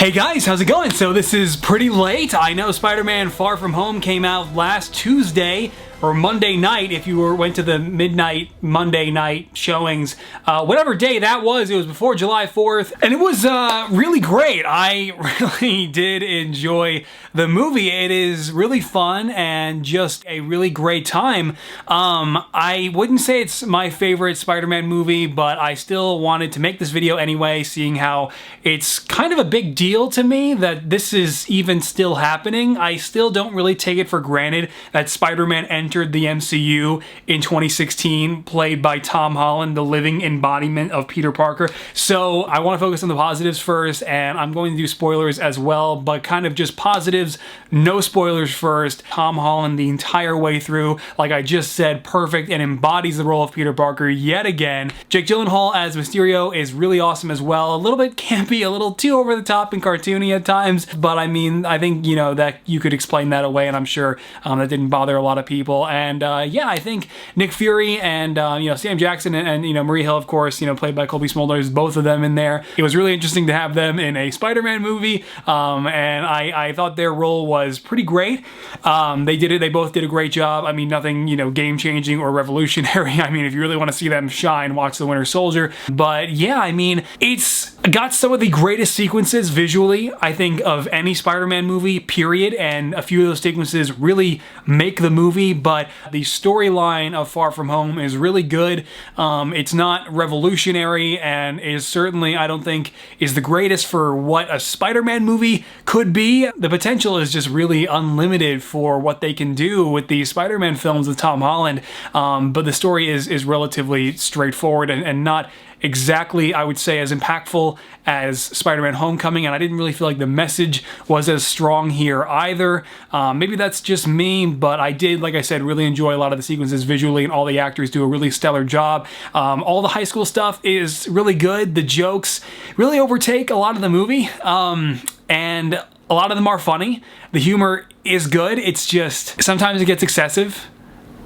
Hey guys, how's it going? So this is pretty late. I know Spider-Man Far From Home came out last Tuesday, or Monday night if you went to the midnight Monday night showings. Whatever day that was, it was before July 4th, and it was really great. I really did enjoy the movie. It is really fun and just a really great time. I wouldn't say it's my favorite Spider-Man movie, but I still wanted to make this video anyway, seeing how it's kind of a big deal to me that this is even still happening. I still don't really take it for granted that Spider-Man entered the MCU in 2016, played by Tom Holland, the living embodiment of Peter Parker. So I want to focus on the positives first, and I'm going to do spoilers as well, but kind of just positives, no spoilers first. Tom Holland the entire way through, like I just said, perfect and embodies the role of Peter Parker yet again. Jake Gyllenhaal as Mysterio is really awesome as well. A little bit campy, a little too over the top and cartoony at times, but I mean, I think, you know, that you could explain that away, and I'm sure that didn't bother a lot of people. And yeah, I think Nick Fury and you know, Sam Jackson and you know, Marie Hill, of course, you know, played by Colby Smulders, both of them in there. It was really interesting to have them in a Spider-Man movie, and I thought their role was pretty great. They both did a great job. I mean, nothing, you know, game-changing or revolutionary. I mean, if you really want to see them shine, watch The Winter Soldier. But yeah, I mean, it's got some of the greatest sequences visually, I think, of any Spider-Man movie, period, and a few of those sequences really make the movie, but the storyline of Far From Home is really good. It's not revolutionary, and is certainly, I don't think, is the greatest for what a Spider-Man movie could be. The potential is just really unlimited for what they can do with the Spider-Man films with Tom Holland, but the story is relatively straightforward and not exactly, I would say, as impactful as Spider-Man Homecoming, and I didn't really feel like the message was as strong here either. Maybe that's just me, but I did, like I said, really enjoy a lot of the sequences visually, and all the actors do a really stellar job. All the high school stuff is really good. The jokes really overtake a lot of the movie, and a lot of them are funny. The humor is good. It's just, sometimes it gets excessive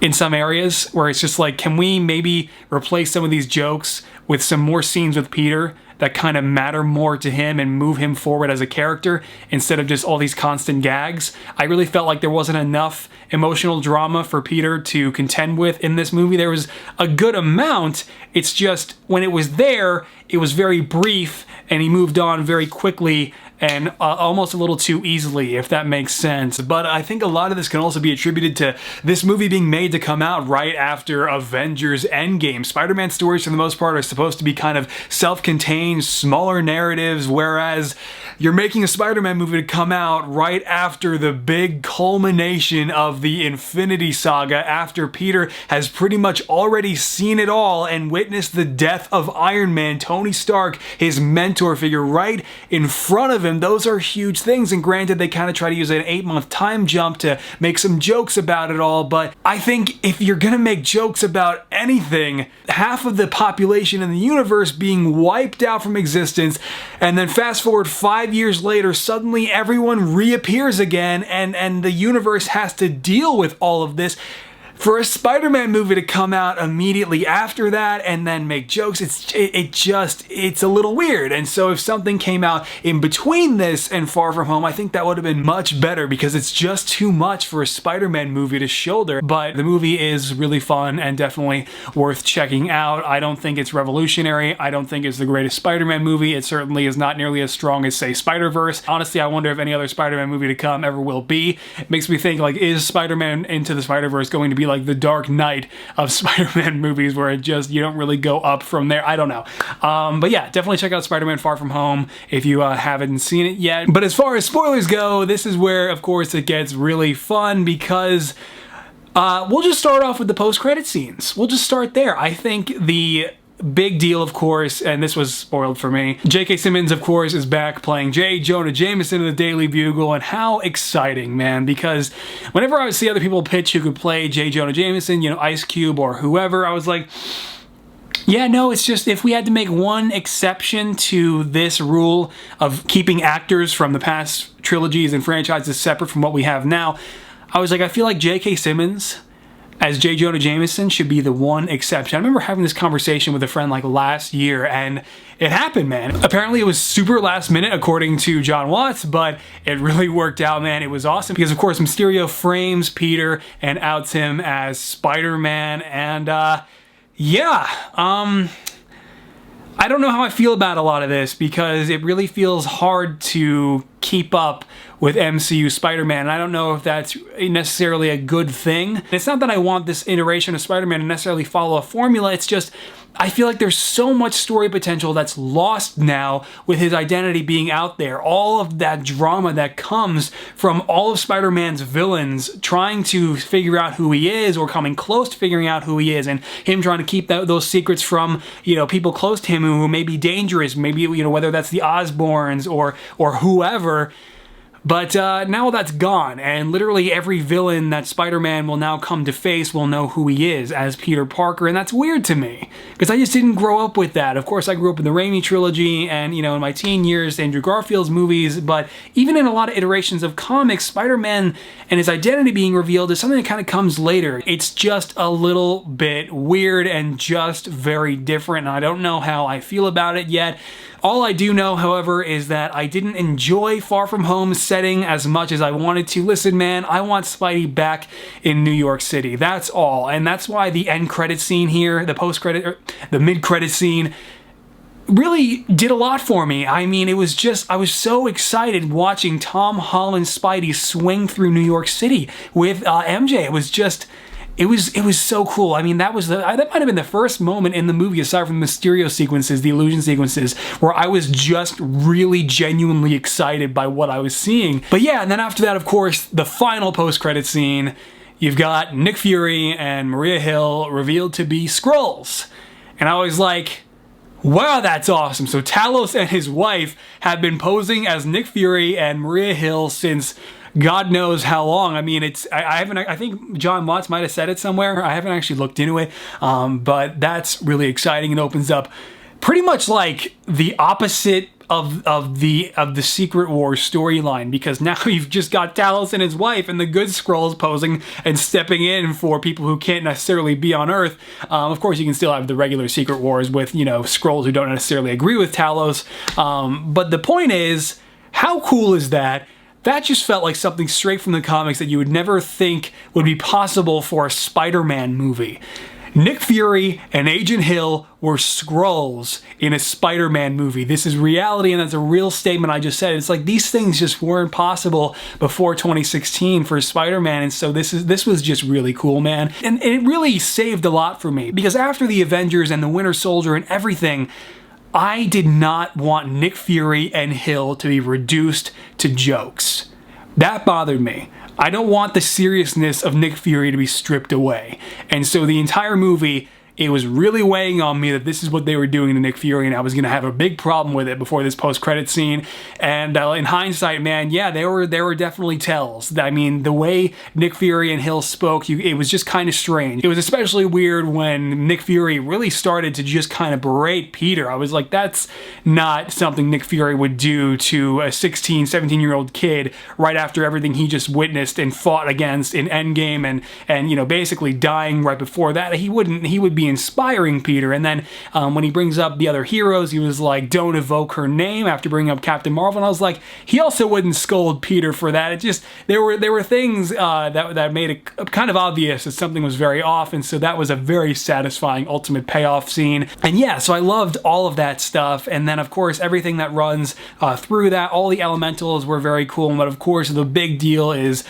in some areas where it's just like, can we maybe replace some of these jokes with some more scenes with Peter that kind of matter more to him and move him forward as a character instead of just all these constant gags. I really felt like there wasn't enough emotional drama for Peter to contend with in this movie. There was a good amount, it's just when it was there, it was very brief and he moved on very quickly and almost a little too easily, if that makes sense. But I think a lot of this can also be attributed to this movie being made to come out right after Avengers Endgame. Spider-Man stories, for the most part, are supposed to be kind of self-contained, smaller narratives, whereas you're making a Spider-Man movie to come out right after the big culmination of the Infinity Saga, after Peter has pretty much already seen it all and witnessed the death of Iron Man, Tony Stark, his mentor figure, right in front of him. Those are huge things, and granted, they kind of try to use an 8-month time jump to make some jokes about it all, but I think if you're gonna make jokes about anything, half of the population in the universe being wiped out from existence, and then fast forward 5 years later, suddenly everyone reappears again, and the universe has to deal with all of this. For a Spider-Man movie to come out immediately after that and then make jokes, it's a little weird. And so if something came out in between this and Far From Home, I think that would have been much better, because it's just too much for a Spider-Man movie to shoulder. But the movie is really fun and definitely worth checking out. I don't think it's revolutionary. I don't think it's the greatest Spider-Man movie. It certainly is not nearly as strong as, say, Spider-Verse. Honestly, I wonder if any other Spider-Man movie to come ever will be. It makes me think, like, is Spider-Man Into the Spider-Verse going to be like the Dark Knight of Spider-Man movies, where it just, you don't really go up from there? I don't know. But yeah, definitely check out Spider-Man Far From Home if you haven't seen it yet. But as far as spoilers go, this is where, of course, it gets really fun, because we'll just start off with the post-credit scenes. We'll just start there. I think the big deal, of course, and this was spoiled for me, J.K. Simmons, of course, is back playing J. Jonah Jameson in the Daily Bugle, and how exciting, man, because whenever I would see other people pitch who could play J. Jonah Jameson, you know, Ice Cube or whoever, I was like, yeah, no, it's just, if we had to make one exception to this rule of keeping actors from the past trilogies and franchises separate from what we have now, I was like, I feel like J.K. Simmons as J. Jonah Jameson should be the one exception. I remember having this conversation with a friend like last year, and it happened, man. Apparently it was super last minute according to John Watts, but it really worked out, man. It was awesome because, of course, Mysterio frames Peter and outs him as Spider-Man, and I don't know how I feel about a lot of this because it really feels hard to keep up with MCU Spider-Man, and I don't know if that's necessarily a good thing. It's not that I want this iteration of Spider-Man to necessarily follow a formula, it's just I feel like there's so much story potential that's lost now with his identity being out there. All of that drama that comes from all of Spider-Man's villains trying to figure out who he is or coming close to figuring out who he is, and him trying to keep those secrets from, you know, people close to him who may be dangerous, maybe, you know, whether that's the Osborns or whoever. But now that's gone, and literally every villain that Spider-Man will now come to face will know who he is as Peter Parker, and that's weird to me, because I just didn't grow up with that. Of course, I grew up in the Raimi trilogy, and, you know, in my teen years, Andrew Garfield's movies, but even in a lot of iterations of comics, Spider-Man and his identity being revealed is something that kind of comes later. It's just a little bit weird and just very different, and I don't know how I feel about it yet. All I do know, however, is that I didn't enjoy Far From Home's setting as much as I wanted to. Listen, man, I want Spidey back in New York City. That's all. And that's why the end credit scene here, the mid-credit scene, really did a lot for me. I mean, it was just, I was so excited watching Tom Holland's Spidey swing through New York City with MJ. It was just... It was so cool. I mean, that might have been the first moment in the movie, aside from the Mysterio sequences, the illusion sequences, where I was just really genuinely excited by what I was seeing. But yeah, and then after that, of course, the final post-credit scene, you've got Nick Fury and Maria Hill revealed to be Skrulls. And I was like, wow, that's awesome. So Talos and his wife have been posing as Nick Fury and Maria Hill since God knows how long. I mean, I think John Watts might have said it somewhere. I haven't actually looked into it, but that's really exciting. It opens up pretty much like the opposite of the Secret Wars storyline, because now you've just got Talos and his wife and the good Skrulls posing and stepping in for people who can't necessarily be on Earth. Of course, you can still have the regular Secret Wars with, you know, Skrulls who don't necessarily agree with Talos. But the point is, how cool is that? That just felt like something straight from the comics that you would never think would be possible for a Spider-Man movie. Nick Fury and Agent Hill were Skrulls in a Spider-Man movie. This is reality, and that's a real statement I just said. It's like these things just weren't possible before 2016 for Spider-Man, and so this was just really cool, man. And it really saved a lot for me, because after the Avengers and the Winter Soldier and everything, I did not want Nick Fury and Hill to be reduced to jokes. That bothered me. I don't want the seriousness of Nick Fury to be stripped away. And so the entire movie, it was really weighing on me that this is what they were doing to Nick Fury, and I was going to have a big problem with it before this post-credit scene. And in hindsight, man, yeah, there were definitely tells. I mean, the way Nick Fury and Hill spoke, it was just kind of strange. It was especially weird when Nick Fury really started to just kind of berate Peter. I was like, that's not something Nick Fury would do to a 16, 17-year-old kid right after everything he just witnessed and fought against in Endgame and you know, basically dying right before that. He would be inspiring Peter. And then when he brings up the other heroes, he was like, don't evoke her name, after bringing up Captain Marvel. And I was like, he also wouldn't scold Peter for that. It just, there were things that made it kind of obvious that something was very off. And so that was a very satisfying ultimate payoff scene. And yeah, so I loved all of that stuff. And then of course, everything that runs through that, all the elementals were very cool. But of course, the big deal is,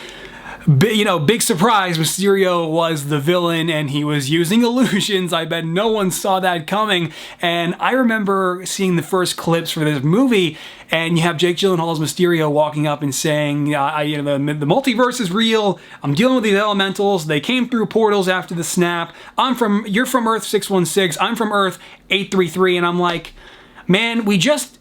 you know, big surprise, Mysterio was the villain and he was using illusions. I bet no one saw that coming. And I remember seeing the first clips for this movie, and you have Jake Gyllenhaal's Mysterio walking up and saying, you know, the multiverse is real. I'm dealing with these elementals. They came through portals after the snap. You're from Earth 616. I'm from Earth 833. And I'm like, man, we just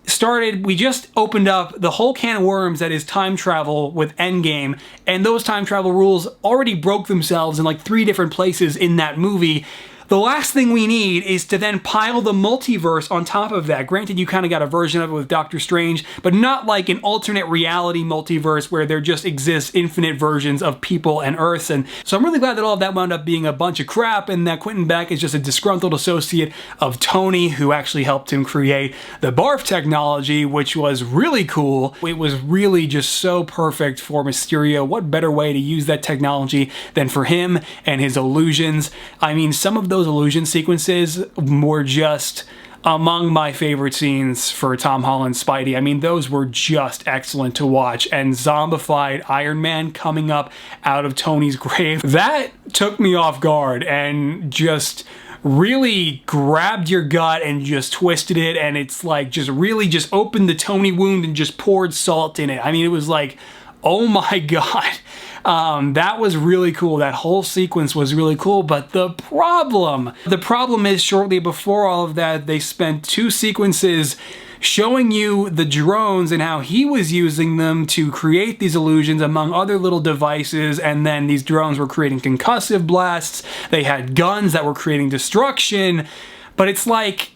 opened up the whole can of worms that is time travel with Endgame, and those time travel rules already broke themselves in like 3 different places in that movie. the last thing we need is to then pile the multiverse on top of that. Granted, you kind of got a version of it with Doctor Strange, but not like an alternate reality multiverse where there just exists infinite versions of people and Earths. And so I'm really glad that all of that wound up being a bunch of crap, and that Quentin Beck is just a disgruntled associate of Tony, who actually helped him create the barf technology, which was really cool. It was really just so perfect for Mysterio. What better way to use that technology than for him and his illusions? I mean, some of those illusion sequences were just among my favorite scenes for Tom Holland's Spidey. I mean, those were just excellent to watch. And zombified Iron Man coming up out of Tony's grave, that took me off guard and just really grabbed your gut and just twisted it, and it's like just really just opened the Tony wound and just poured salt in it. I mean, it was like, oh my god. That was really cool. That whole sequence was really cool, but the problem is shortly before all of that, they spent 2 sequences showing you the drones and how he was using them to create these illusions among other little devices, and then these drones were creating concussive blasts, they had guns that were creating destruction, but it's like,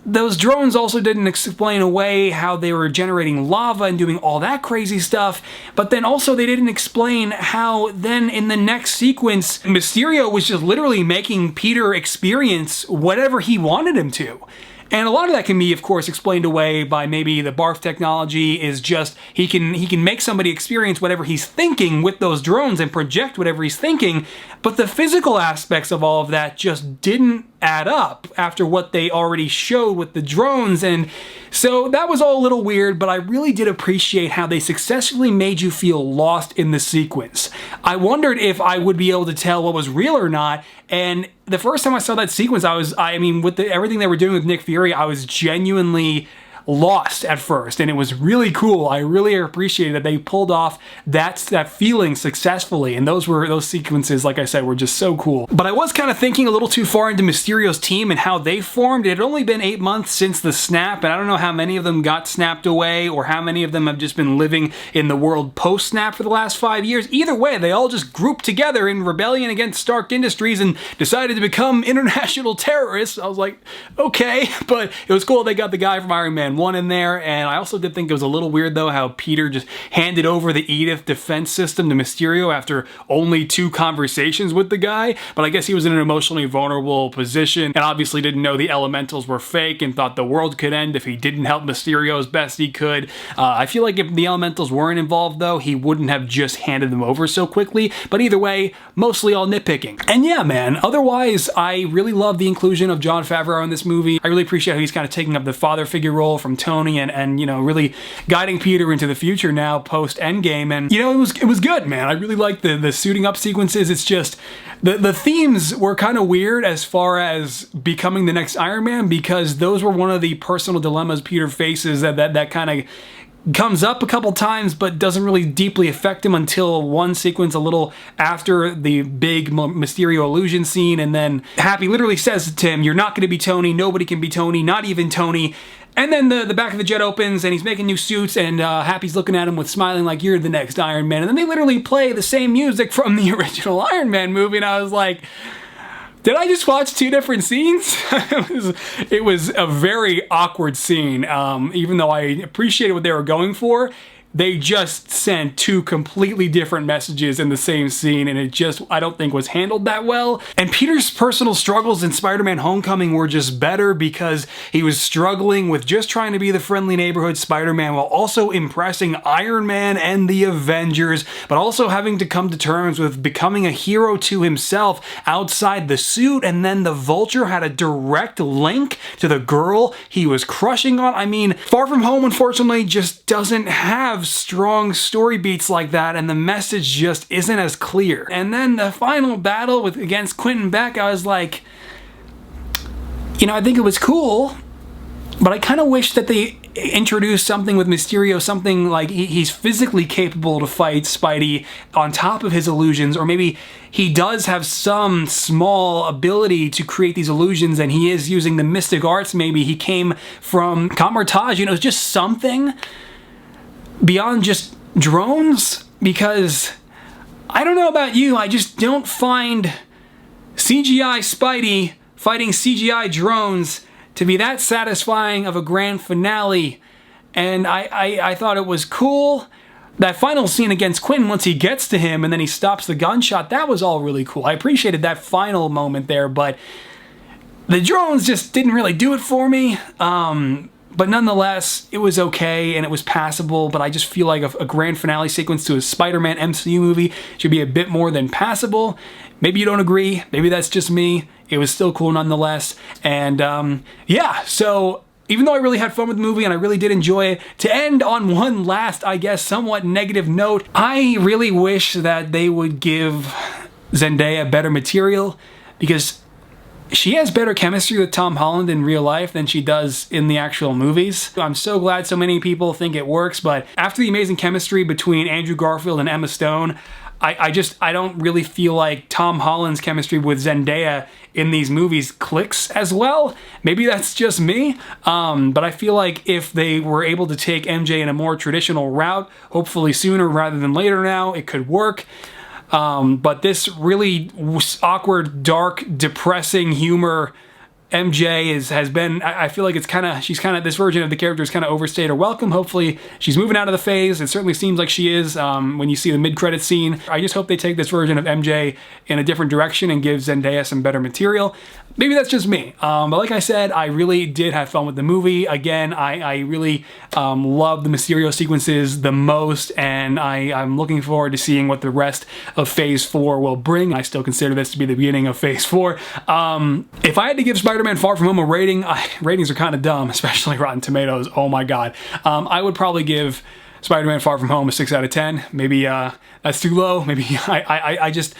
those drones also didn't explain away how they were generating lava and doing all that crazy stuff, but then also they didn't explain how then in the next sequence, Mysterio was just literally making Peter experience whatever he wanted him to. And a lot of that can be, of course, explained away by maybe the barf technology is just, he can make somebody experience whatever he's thinking with those drones and project whatever he's thinking, but the physical aspects of all of that just didn't add up after what they already showed with the drones. And so that was all a little weird, but I really did appreciate how they successfully made you feel lost in the sequence. I wondered if I would be able to tell what was real or not, and the first time I saw that sequence, I mean, with everything they were doing with Nick Fury, I was genuinely lost at first, and it was really cool. I really appreciated that they pulled off that feeling successfully, and those sequences, like I said, were just so cool. But I was kind of thinking a little too far into Mysterio's team and how they formed. It had only been 8 months since the snap, and I don't know how many of them got snapped away or how many of them have just been living in the world post-snap for the last 5 years. Either way, they all just grouped together in rebellion against Stark Industries and decided to become international terrorists. I was like, okay, but it was cool they got the guy from Iron Man 1 in there, and I also did think it was a little weird though how Peter just handed over the Edith defense system to Mysterio after only 2 conversations with the guy, but I guess he was in an emotionally vulnerable position and obviously didn't know the elementals were fake and thought the world could end if he didn't help Mysterio as best he could. I feel like if the elementals weren't involved though, he wouldn't have just handed them over so quickly, but either way, mostly all nitpicking. And yeah, man, otherwise, I really love the inclusion of Jon Favreau in this movie. I really appreciate how he's kind of taking up the father figure role from Tony and you know, really guiding Peter into the future now post Endgame. And you know, it was good, man. I really liked the suiting up sequences. It's just the themes were kind of weird as far as becoming the next Iron Man, because those were one of the personal dilemmas Peter faces that kind of comes up a couple times but doesn't really deeply affect him until one sequence a little after the big Mysterio illusion scene, and then Happy literally says to him, "You're not going to be Tony, nobody can be Tony, not even Tony." And then the back of the jet opens and he's making new suits, and Happy's looking at him with smiling like, "You're the next Iron Man." And then they literally play the same music from the original Iron Man movie, and I was like, did I just watch 2 different scenes? It was a very awkward scene. Even though I appreciated what they were going for, they just sent 2 completely different messages in the same scene, and it just, I don't think, was handled that well. And Peter's personal struggles in Spider-Man Homecoming were just better because he was struggling with just trying to be the friendly neighborhood Spider-Man while also impressing Iron Man and the Avengers, but also having to come to terms with becoming a hero to himself outside the suit. And then the Vulture had a direct link to the girl he was crushing on. I mean, Far From Home, unfortunately, just doesn't have strong story beats like that, and the message just isn't as clear. And then the final battle against Quentin Beck, I was like, you know, I think it was cool, but I kind of wish that they introduced something with Mysterio, something like he's physically capable to fight Spidey on top of his illusions, or maybe he does have some small ability to create these illusions and he is using the mystic arts. Maybe he came from Kamar-Taj, you know, just something beyond just drones, because I don't know about you, I just don't find CGI Spidey fighting CGI drones to be that satisfying of a grand finale. And I thought it was cool. That final scene against Quentin, once he gets to him and then he stops the gunshot, that was all really cool. I appreciated that final moment there, but the drones just didn't really do it for me. But nonetheless, it was okay and it was passable, but I just feel like a grand finale sequence to a Spider-Man MCU movie should be a bit more than passable. Maybe you don't agree, maybe that's just me. It was still cool nonetheless. And yeah, so even though I really had fun with the movie and I really did enjoy it, to end on one last, I guess, somewhat negative note, I really wish that they would give Zendaya better material, because she has better chemistry with Tom Holland in real life than she does in the actual movies. I'm so glad so many people think it works, but after the amazing chemistry between Andrew Garfield and Emma Stone, I don't really feel like Tom Holland's chemistry with Zendaya in these movies clicks as well. Maybe that's just me, but I feel like if they were able to take MJ in a more traditional route, hopefully sooner rather than later now, it could work. But this really awkward, dark, depressing humor MJ has been, I feel like this version of the character is kind of overstayed her welcome. Hopefully she's moving out of the phase. It certainly seems like she is when you see the mid-credit scene. I just hope they take this version of MJ in a different direction and give Zendaya some better material. Maybe that's just me. But like I said, I really did have fun with the movie. Again, I really love the Mysterio sequences the most, and I'm looking forward to seeing what the rest of Phase 4 will bring. I still consider this to be the beginning of Phase 4. If I had to give Spider-Man Far From Home a rating, ratings are kind of dumb, especially Rotten Tomatoes. Oh my god. I would probably give Spider-Man Far From Home a 6 out of 10. Maybe that's too low. Maybe I just...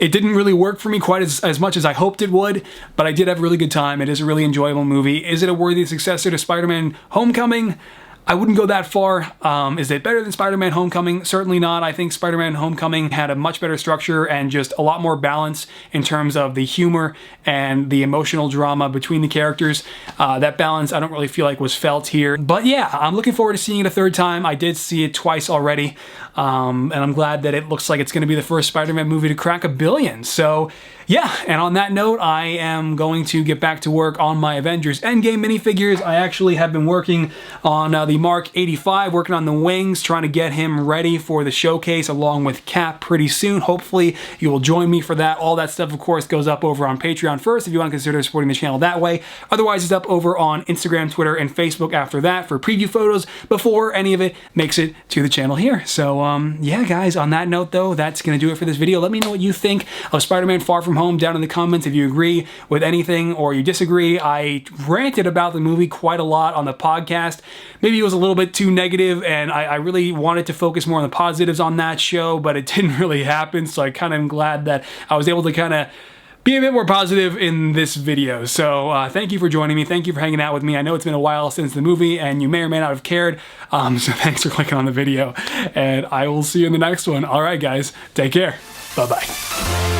It didn't really work for me quite as much as I hoped it would, but I did have a really good time. It is a really enjoyable movie. Is it a worthy successor to Spider-Man Homecoming? I wouldn't go that far. Is it better than Spider-Man Homecoming? Certainly not. I think Spider-Man Homecoming had a much better structure and just a lot more balance in terms of the humor and the emotional drama between the characters. That balance I don't really feel like was felt here. But yeah, I'm looking forward to seeing it a third time. I did see it twice already. And I'm glad that it looks like it's going to be the first Spider-Man movie to crack $1 billion. So yeah, and on that note, I am going to get back to work on my Avengers Endgame minifigures. I actually have been working on the Mark 85, working on the wings, trying to get him ready for the showcase along with Cap pretty soon. Hopefully you will join me for that. All that stuff, of course, goes up over on Patreon first if you want to consider supporting the channel that way. Otherwise, it's up over on Instagram, Twitter, and Facebook after that for preview photos before any of it makes it to the channel here. So yeah, guys, on that note, though, that's going to do it for this video. Let me know what you think of Spider-Man Far From Home down in the comments if you agree with anything or you disagree. I ranted about the movie quite a lot on the podcast. Maybe it was a little bit too negative, and I really wanted to focus more on the positives on that show, but it didn't really happen, so I kind of am glad that I was able to kind of be a bit more positive in this video. So thank you for joining me. Thank you for hanging out with me. I know it's been a while since the movie, and you may or may not have cared, so thanks for clicking on the video, and I will see you in the next one. All right, guys, take care. Bye-bye.